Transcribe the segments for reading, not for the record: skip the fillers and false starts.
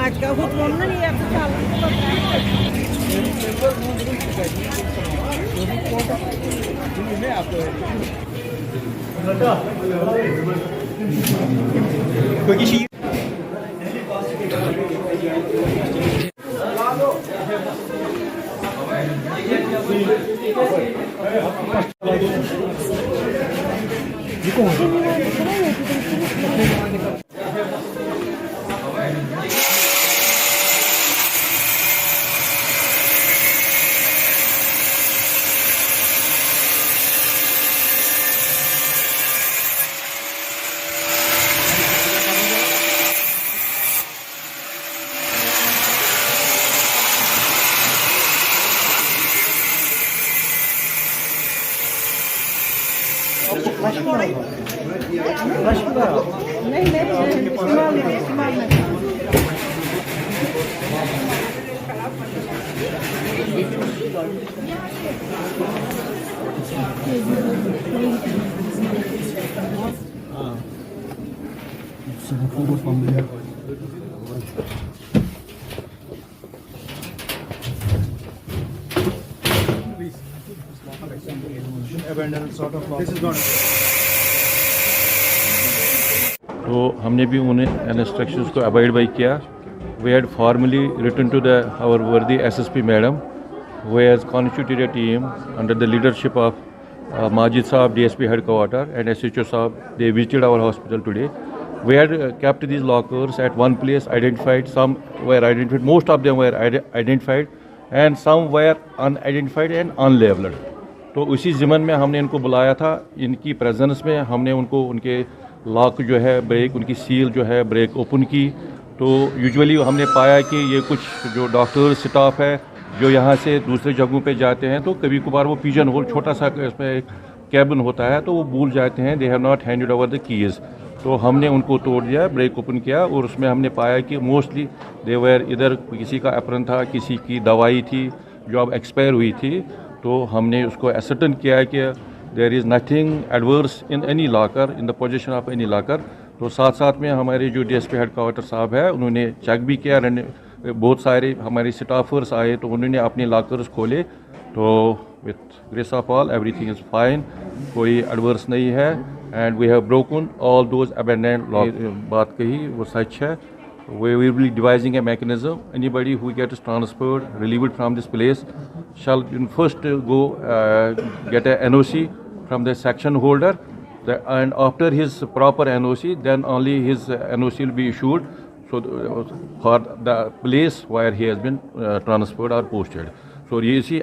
आज का हुक्म नहीं है कोई किसी तो हमने भी उन्हें इंस्ट्रक्शंस को अवॉइड बाई किया. We had formally written to our worthy SSP madam, who has constituted a team under the leadership of Majid Saab, DSP headquarter, and SHO Saab. They visited our hospital today. We had kept these lockers at one place, identified. Some were identified, most of them were identified, and some were unidentified and unlabeled. तो उसी ज़िमन में हमने इनको बुलाया था. इनकी presence में हमने उनको उनके लॉक जो है ब्रेक, उनकी सील जो है ब्रेक ओपन की. तो यूजुअली हमने पाया कि ये कुछ जो डॉक्टर स्टाफ है जो यहाँ से दूसरे जगहों पे जाते हैं तो कभी कभार वो पिजन होल छोटा सा इसमें एक कैबिन होता है तो वो भूल जाते हैं. They have not handed over the keys. तो हमने उनको तोड़ दिया, ब्रेक ओपन किया और उसमें हमने पाया कि मोस्टली दे वेयर, इधर किसी का एप्रन था, किसी की दवाई थी जो अब एक्सपायर हुई थी. तो हमने उसको एसर्टन किया कि there is nothing adverse in any locker, in the position of any locker. तो साथ साथ में हमारे जो DSP हेडक्वार्टर साहब है उन्होंने चेक भी किया. बहुत सारे हमारे स्टाफर्स आए तो उन्होंने अपने लॉकर्स खोले. तो with grace of all everything is fine, कोई एडवर्स नहीं है. And we have broken all those abandoned lock. बात कही वो सच है. We will be devising a mechanism. Anybody who gets transferred, relieved from this place, shall first go get a NOC from the section holder, and after his proper NOC, then only his NOC will be issued. So for the place where he has been transferred or posted. So ये इसी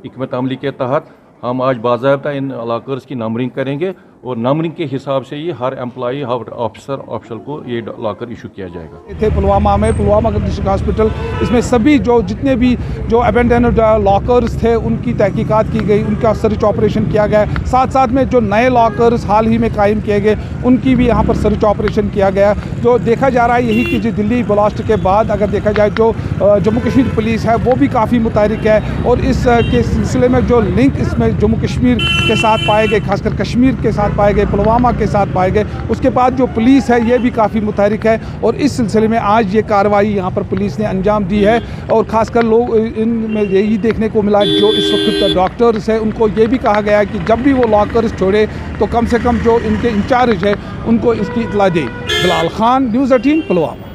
हिकमत अमली के तहत हम आज बाज़ाब्ता इन lockers की numbering करेंगे और नंबरिंग के हिसाब से ही हर एम्प्लॉई, हर ऑफिसर को ये लॉकर इशू किया जाएगा. थे पुलवामा में, पुलवामा डिस्ट्रिक्ट हॉस्पिटल, इसमें सभी जितने भी अबेंडन्ड लॉकर्स थे उनकी तहकीकात की गई, उनका सर्च ऑपरेशन किया गया. साथ साथ में जो नए लॉकर्स हाल ही में कायम किए गए उनकी भी यहाँ पर सर्च ऑपरेशन किया गया. जो देखा जा रहा है यही कि जो दिल्ली ब्लास्ट के बाद अगर देखा जाए जो जम्मू कश्मीर पुलिस है वो भी काफ़ी मुतहरिक है. और इस के सिलसिले में जो लिंक इसमें जम्मू कश्मीर के साथ पाए गए, खासकर कश्मीर के साथ पाए गए, पुलवामा के साथ पाए गए, उसके बाद जो पुलिस है ये भी काफ़ी मुतहरिक है. और इस सिलसिले में आज ये कार्रवाई यहाँ पर पुलिस ने अंजाम दी है. और ख़ासकर लोग इनमें यही देखने को मिला जो इस वक्त डॉक्टर्स है उनको ये भी कहा गया है कि जब भी वो लॉकर्स छोड़े तो कम से कम जो इनके इंचार्ज है उनको इसकी इतला दें. बिलाल खान, न्यूज़ 18, पुलवामा.